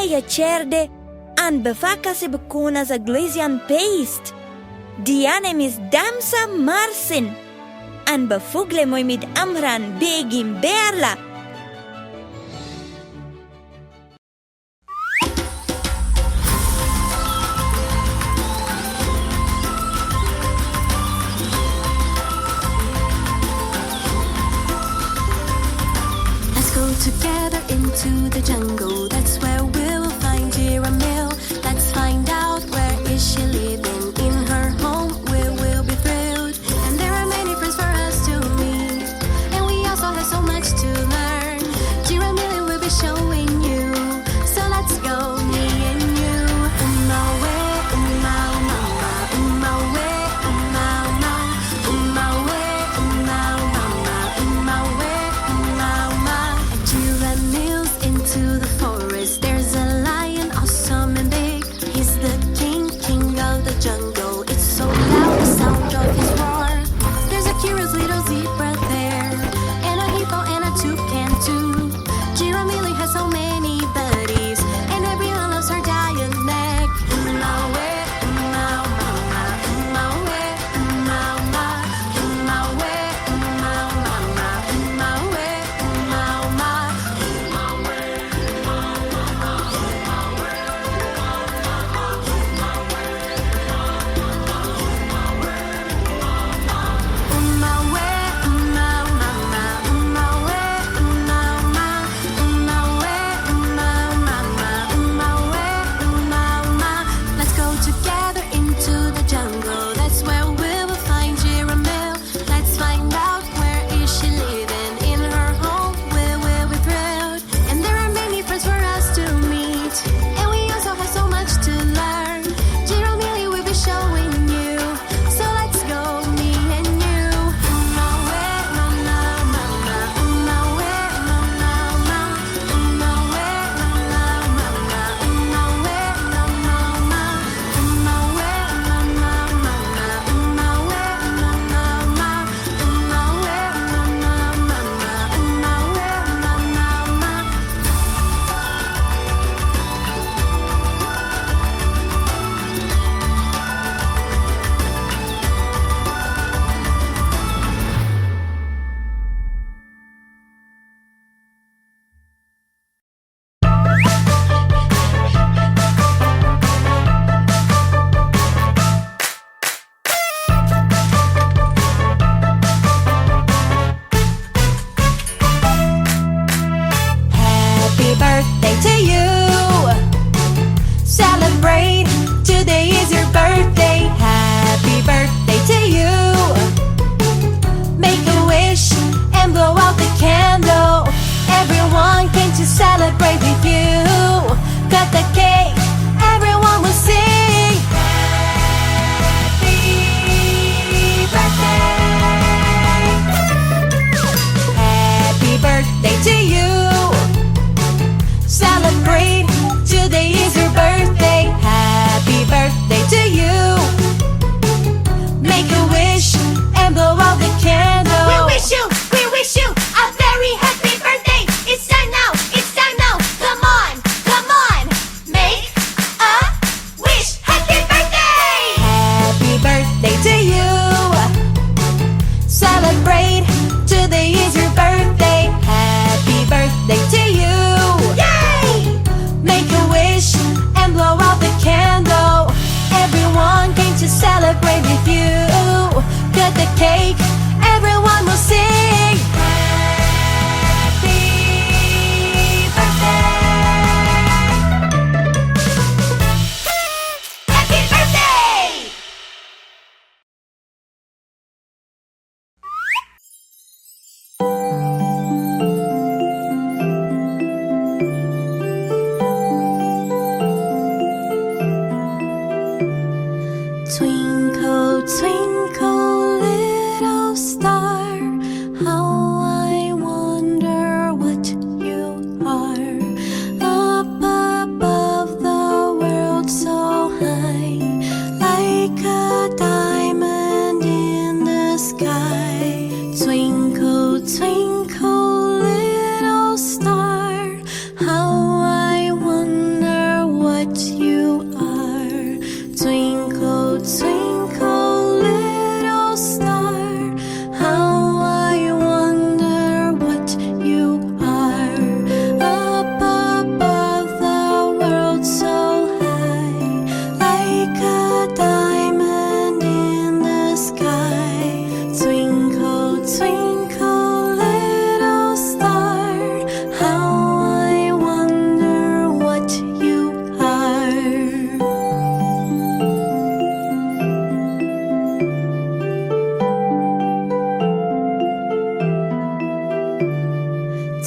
Aya cerde an befaca se becuna za glesian peist. Dianem is Damhsa marsin. An befoghlaim mit Amhráin begin bearla. Together into the jungle, that's where we'll find Giramille. Let's find out where is she living. In her home we will be thrilled. And there are many friends for us to meet. And we also have so much to learn. Giramille will be showing you. So let's go, me and you. Umawe, umama, umawe, umama, umawe, umama, umawe, umama. Giramille's into the forest. There's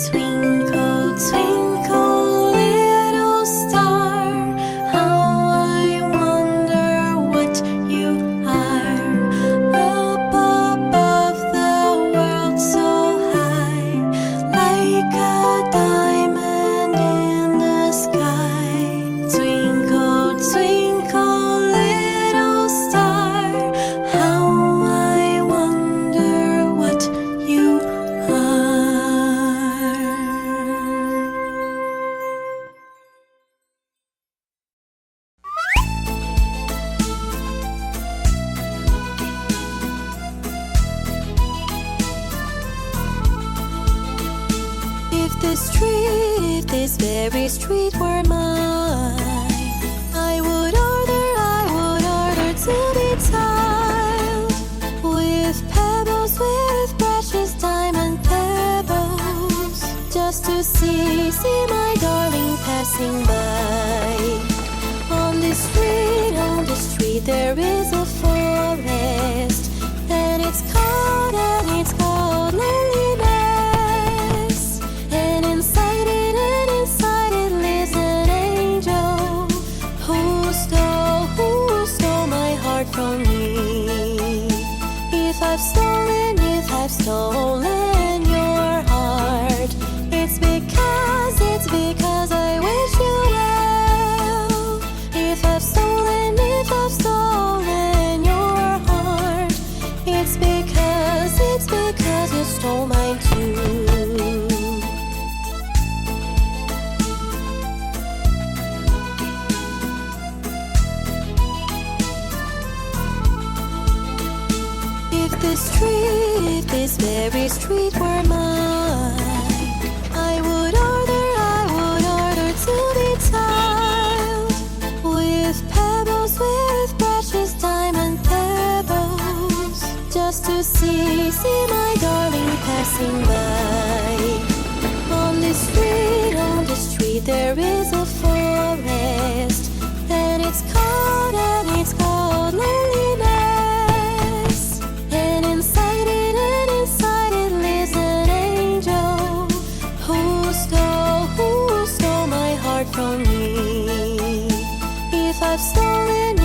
Twinkle, twinkle, little star, how I wonder what you are. Up above the world so high, like a diamond in the sky. Twinkle, twinkle, little star, how I wonder what you are. If this very street were mine, I would order to be tiled with pebbles, with precious diamond pebbles, just to see my darling passing by. On this street there is a forest, and it's called loneliness. And inside it lives an angel who stole my heart from me. If I've stolen your heart, it's because I wish you well. If I've stolen your heart, it's because you stole mine too. If this very street were mine, I would order to be tiled with pebbles, with precious diamond pebbles, just to see my darling passing by. On this street there is a forest, and it's called loneliness. And inside it lives an angel who stole my heart from me. If I've stolen